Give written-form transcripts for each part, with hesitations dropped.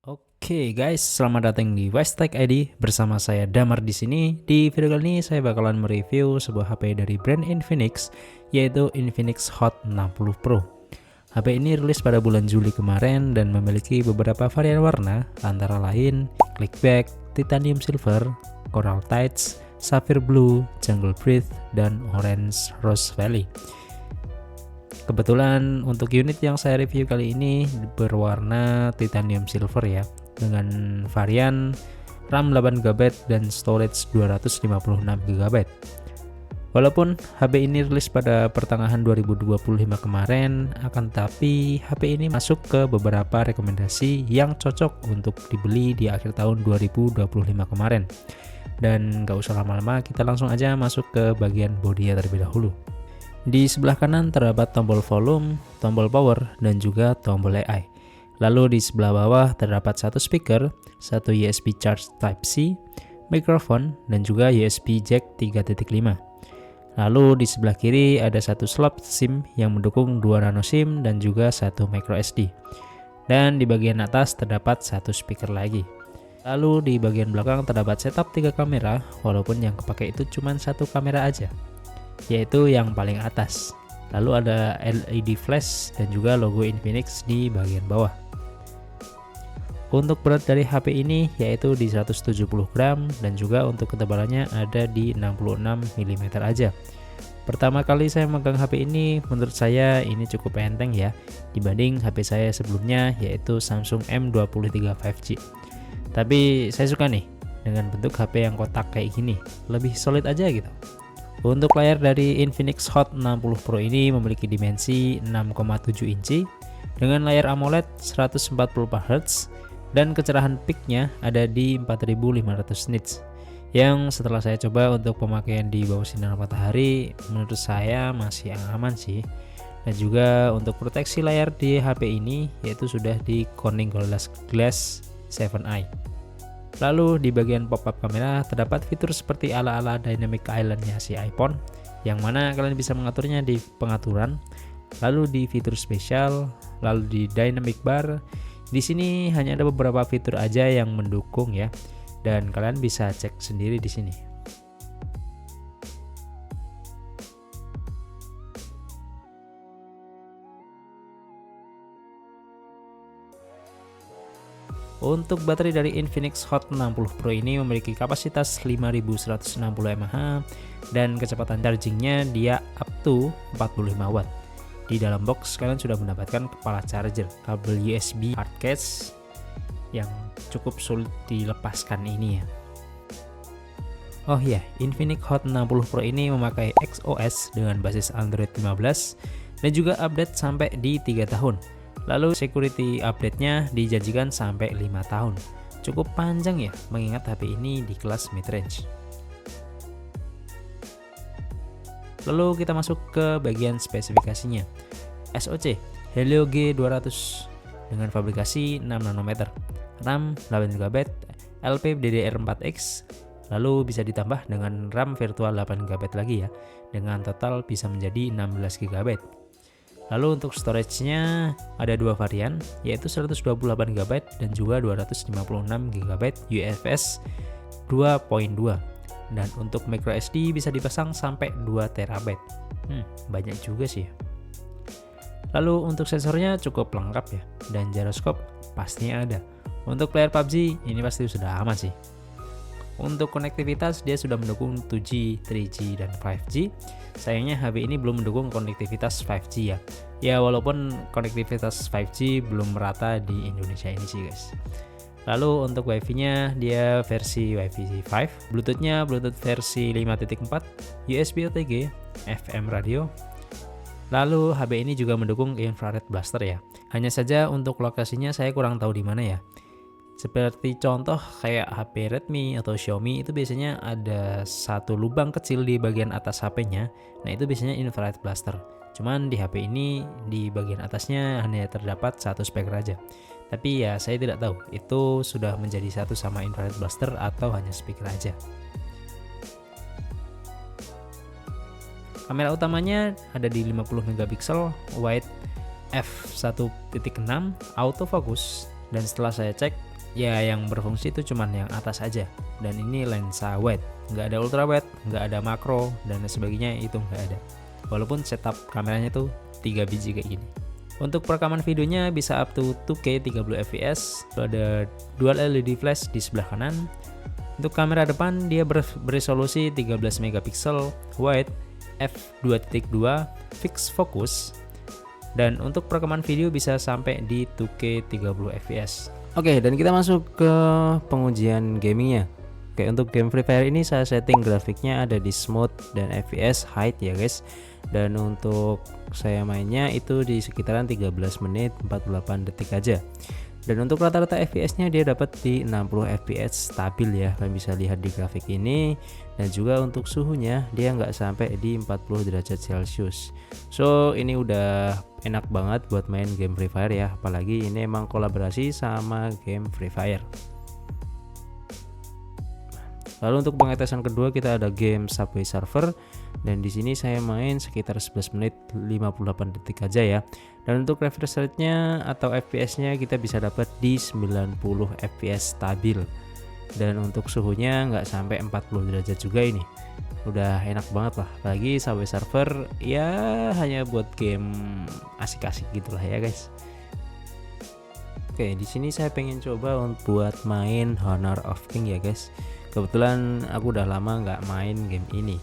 Oke guys, selamat datang di Westtech ID bersama saya Damar di sini. Di video kali ini saya bakalan mereview sebuah HP dari brand Infinix, yaitu Infinix Hot 60 Pro. HP ini rilis pada bulan Juli kemarin dan memiliki beberapa varian warna, antara lain Clickback, Titanium Silver, Coral Tides, Sapphire Blue, Jungle Breeze, dan Orange Rose Valley. Kebetulan untuk unit yang saya review kali ini berwarna titanium silver ya, dengan varian RAM 8GB dan storage 256GB. Walaupun HP ini rilis pada pertengahan 2025 kemarin, akan tetapi HP ini masuk ke beberapa rekomendasi yang cocok untuk dibeli di akhir tahun 2025 kemarin. Dan gak usah lama-lama, kita langsung aja masuk ke bagian bodinya terlebih dahulu. Di sebelah kanan terdapat tombol volume, tombol power, dan juga tombol AI. Lalu di sebelah bawah terdapat satu speaker, satu USB charge Type-C, mikrofon, dan juga USB jack 3.5. Lalu di sebelah kiri ada satu slot SIM yang mendukung 2 nano SIM dan juga satu micro SD. Dan di bagian atas terdapat satu speaker lagi. Lalu di bagian belakang terdapat setup 3 kamera, walaupun yang kepake itu cuma satu kamera aja, yaitu yang paling atas. Lalu ada LED flash dan juga logo Infinix di bagian bawah. Untuk berat dari HP ini yaitu di 170 gram dan juga untuk ketebalannya ada di 66 mm aja. Pertama kali saya megang HP ini, menurut saya ini cukup enteng ya dibanding HP saya sebelumnya, yaitu Samsung M23 5G. Tapi saya suka nih dengan bentuk HP yang kotak kayak gini, lebih solid aja gitu. Untuk layar dari Infinix Hot 60 Pro ini memiliki dimensi 6,7 inci dengan layar AMOLED 144Hz dan kecerahan peaknya ada di 4500 nits, yang setelah saya coba untuk pemakaian di bawah sinar matahari menurut saya masih aman sih. Dan juga untuk proteksi layar di HP ini yaitu sudah di Corning Gorilla Glass 7i. Lalu di bagian pop-up kamera terdapat fitur seperti ala-ala Dynamic Island-nya si iPhone, yang mana kalian bisa mengaturnya di pengaturan. Lalu di fitur spesial, lalu di Dynamic Bar. Di sini hanya ada beberapa fitur aja yang mendukung ya, dan kalian bisa cek sendiri di sini. Untuk baterai dari Infinix Hot 60 Pro ini memiliki kapasitas 5160 mAh dan kecepatan chargingnya dia up to 45 watt. Di dalam box kalian sudah mendapatkan kepala charger, kabel USB hard case yang cukup sulit dilepaskan ini ya. Oh iya, Infinix Hot 60 Pro ini memakai XOS dengan basis Android 15 dan juga update sampai di 3 tahun. Lalu security update-nya dijanjikan sampai 5 tahun. Cukup panjang ya, mengingat HP ini di kelas mid-range. Lalu kita masuk ke bagian spesifikasinya. SoC Helio G200 dengan fabrikasi 6 nanometer, RAM 8GB, LPDDR4X, lalu bisa ditambah dengan RAM virtual 8GB lagi ya, dengan total bisa menjadi 16GB. Lalu untuk storage-nya ada dua varian, yaitu 128GB dan juga 256GB UFS 2.2. Dan untuk microSD bisa dipasang sampai 2TB. Banyak juga sih. Lalu untuk sensornya cukup lengkap ya, dan gyroscope pastinya ada. Untuk player PUBG ini pasti sudah aman sih. Untuk konektivitas dia sudah mendukung 2G, 3G, dan 5G. Sayangnya HP ini belum mendukung konektivitas 5G ya. Ya walaupun konektivitas 5G belum merata di Indonesia ini sih guys. Lalu untuk Wi-Fi-nya dia versi Wi-Fi 5, Bluetooth-nya Bluetooth versi 5.4, USB OTG, FM radio. Lalu HP ini juga mendukung infrared blaster ya. Hanya saja untuk lokasinya saya kurang tahu di mana ya. Seperti contoh kayak HP Redmi atau Xiaomi itu biasanya ada satu lubang kecil di bagian atas HP-nya. Nah itu biasanya infrared blaster. Cuman di HP ini di bagian atasnya hanya terdapat satu speaker aja. Tapi ya saya tidak tahu itu sudah menjadi satu sama infrared blaster atau hanya speaker aja. Kamera utamanya ada di 50 megapiksel, wide f1.6, autofocus, dan setelah saya cek ya yang berfungsi itu cuman yang atas aja, dan ini lensa wide, nggak ada ultra wide, nggak ada makro dan sebagainya, itu nggak ada, walaupun setup kameranya tuh 3 biji kayak gini. Untuk perekaman videonya bisa up to 2K 30 fps, ada dual LED flash di sebelah kanan. Untuk kamera depan dia beresolusi 13 megapiksel, wide, f2.2, fixed focus, dan untuk perekaman video bisa sampai di 2K 30 fps. Oke, dan kita masuk ke pengujian gamingnya. Oke, untuk game Free Fire ini saya setting grafiknya ada di smooth dan FPS height ya guys. Dan untuk saya mainnya itu di sekitaran 13 menit 48 detik aja. Dan untuk rata-rata FPS-nya dia dapat di 60 fps stabil ya, kalian bisa lihat di grafik ini. Dan juga untuk suhunya dia nggak sampai di 40 derajat Celcius. So ini udah enak banget buat main game Free Fire ya, apalagi ini emang kolaborasi sama game Free Fire. Lalu untuk pengetesan kedua kita ada game Subway Surfer, dan di sini saya main sekitar 11 menit 58 detik aja ya. Dan untuk refresh rate-nya atau FPS-nya kita bisa dapat di 90 fps stabil. Dan untuk suhunya nggak sampai 40 derajat juga ini. Udah enak banget lah. Apalagi Subway Surfer ya hanya buat game asik-asik gitulah ya guys. Oke, di sini saya pengen coba buat main Honor of King ya guys. Kebetulan aku udah lama nggak main game ini.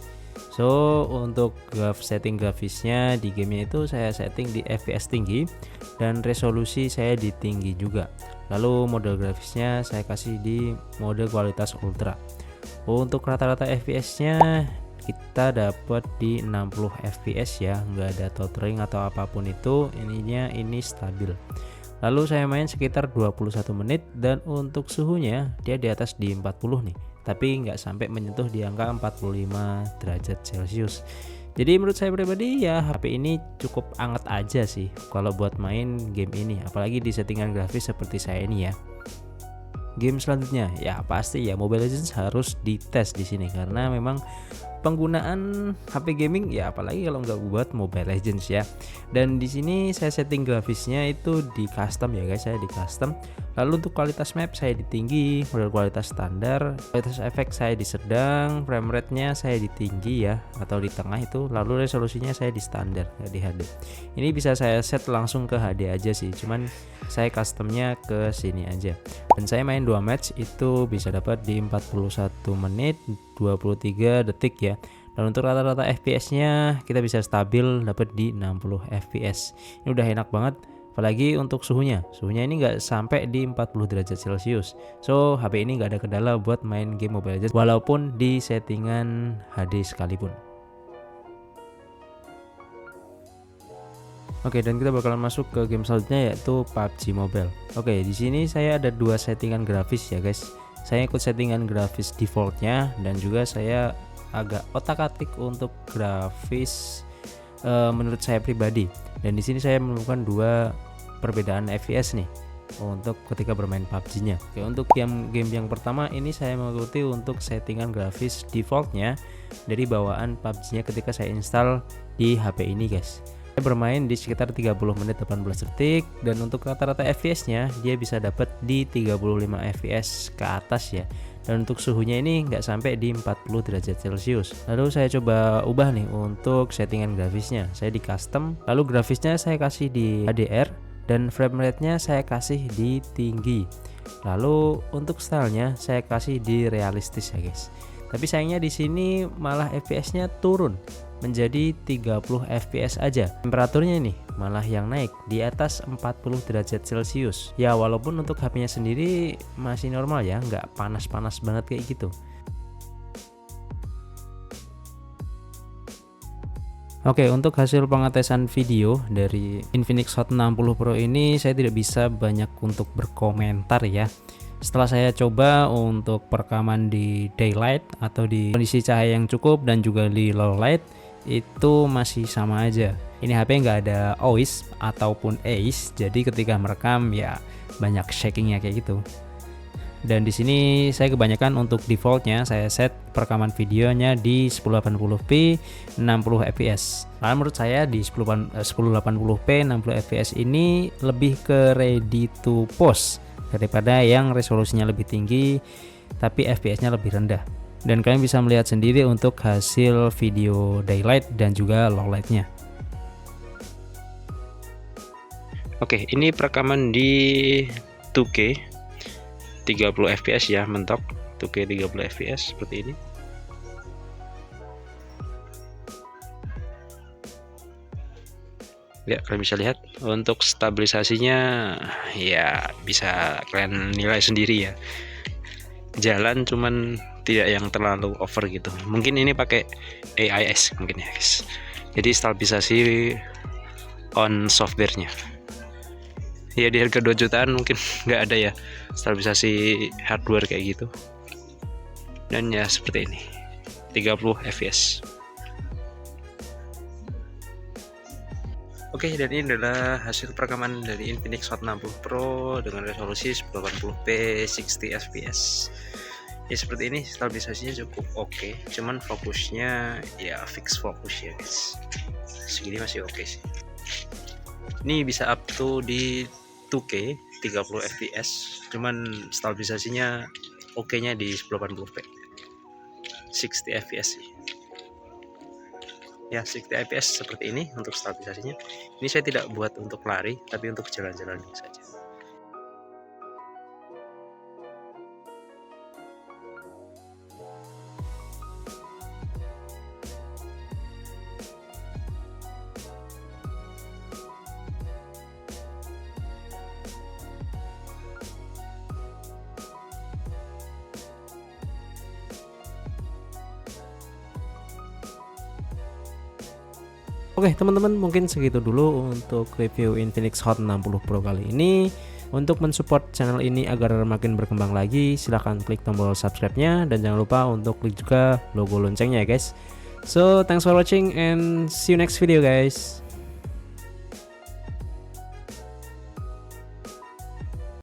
So untuk setting grafisnya di gamenya itu saya setting di FPS tinggi dan resolusi saya di tinggi juga. Lalu mode grafisnya saya kasih di mode kualitas ultra. Untuk rata-rata FPS-nya kita dapat di 60 fps ya, nggak ada tethering atau apapun itu, ini stabil. Lalu saya main sekitar 21 menit dan untuk suhunya dia di atas di 40 nih, tapi nggak sampai menyentuh di angka 45 derajat Celcius. Jadi menurut saya pribadi ya HP ini cukup anget aja sih kalau buat main game ini, apalagi di settingan grafis seperti saya ini ya. Game selanjutnya ya pasti ya Mobile Legends harus dites di sini karena memang penggunaan HP gaming ya, apalagi kalau nggak buat Mobile Legends ya. Dan di sini saya setting grafisnya itu di custom ya guys, saya di custom. Lalu untuk kualitas map saya di tinggi, model kualitas standar, kualitas efek saya di sedang, frame rate-nya saya di tinggi ya atau di tengah itu, lalu resolusinya saya di standar ya, di HD. Ini bisa saya set langsung ke HD aja sih, cuman saya customnya ke sini aja. Dan saya main 2 match itu bisa dapat di 41 menit 23 detik ya. Dan untuk rata-rata FPS-nya kita bisa stabil dapat di 60 fps. Ini udah enak banget. Apalagi untuk suhunya ini nggak sampai di 40 derajat Celcius. So HP ini nggak ada kendala buat main game Mobile Legends walaupun di settingan HD sekalipun. Oke, dan kita bakalan masuk ke game selanjutnya yaitu PUBG Mobile. Oke, di sini saya ada 2 settingan grafis ya guys. Saya ikut settingan grafis defaultnya dan juga saya agak otak-atik untuk grafis menurut saya pribadi. Dan di sini saya menemukan 2 perbedaan FPS nih untuk ketika bermain PUBG-nya. Oke, untuk game yang pertama ini saya mengikuti untuk settingan grafis defaultnya dari bawaan PUBG-nya ketika saya install di HP ini guys. Saya bermain di sekitar 30 menit 18 detik dan untuk rata-rata FPS-nya dia bisa dapat di 35 fps ke atas ya. Dan untuk suhunya ini nggak sampai di 40 derajat Celcius. Lalu saya coba ubah nih untuk settingan grafisnya. Saya di custom, lalu grafisnya saya kasih di HDR dan frame rate-nya saya kasih di tinggi. Lalu untuk stylenya saya kasih di realistis ya guys. Tapi sayangnya di sini malah FPS-nya turun menjadi 30 fps aja. Temperaturnya nih malah yang naik di atas 40 derajat Celcius. Ya walaupun untuk HP-nya sendiri masih normal ya, nggak panas-panas banget kayak gitu. Oke, untuk hasil pengetesan video dari Infinix Hot 60 Pro ini saya tidak bisa banyak untuk berkomentar ya. Setelah saya coba untuk perekaman di daylight atau di kondisi cahaya yang cukup dan juga di low light itu masih sama aja. Ini HP nggak ada OIS ataupun ACE, jadi ketika merekam ya banyak shakingnya kayak gitu. Dan di sini saya kebanyakan untuk defaultnya saya set perekaman videonya di 1080p 60 fps. Karena menurut saya di 1080p 60 fps ini lebih ke ready to post daripada yang resolusinya lebih tinggi tapi FPS-nya lebih rendah. Dan kalian bisa melihat sendiri untuk hasil video daylight dan juga lowlight-nya. Oke, ini perekaman di 2K 30 fps ya, mentok 2K 30 fps seperti ini. Ya, kalian bisa lihat untuk stabilisasinya ya bisa kalian nilai sendiri ya. Jalan cuman tidak yang terlalu over gitu. Mungkin ini pakai AIS mungkin ya guys. Jadi stabilisasi on softwarenya. Ya di harga 2 jutaan mungkin nggak ada ya stabilisasi hardware kayak gitu. Dan ya seperti ini 30 fps. Oke, dan ini adalah hasil perekaman dari Infinix Hot 60 Pro dengan resolusi 1080p 60 fps. Ya seperti ini, stabilisasinya cukup oke, cuman fokusnya ya fix fokus ya guys. Segini masih oke sih. Ini bisa up to di 2K 30 fps, cuman stabilisasinya oke-nya di 1080p 60 fps sih. Ya 60 fps seperti ini untuk stabilisasinya. Ini saya tidak buat untuk lari tapi untuk jalan-jalan saja. Oke teman-teman, mungkin segitu dulu untuk review Infinix Hot 60 Pro kali ini. Untuk mensupport channel ini agar makin berkembang lagi, silahkan klik tombol subscribe-nya dan jangan lupa untuk klik juga logo loncengnya ya guys. So thanks for watching and see you next video guys.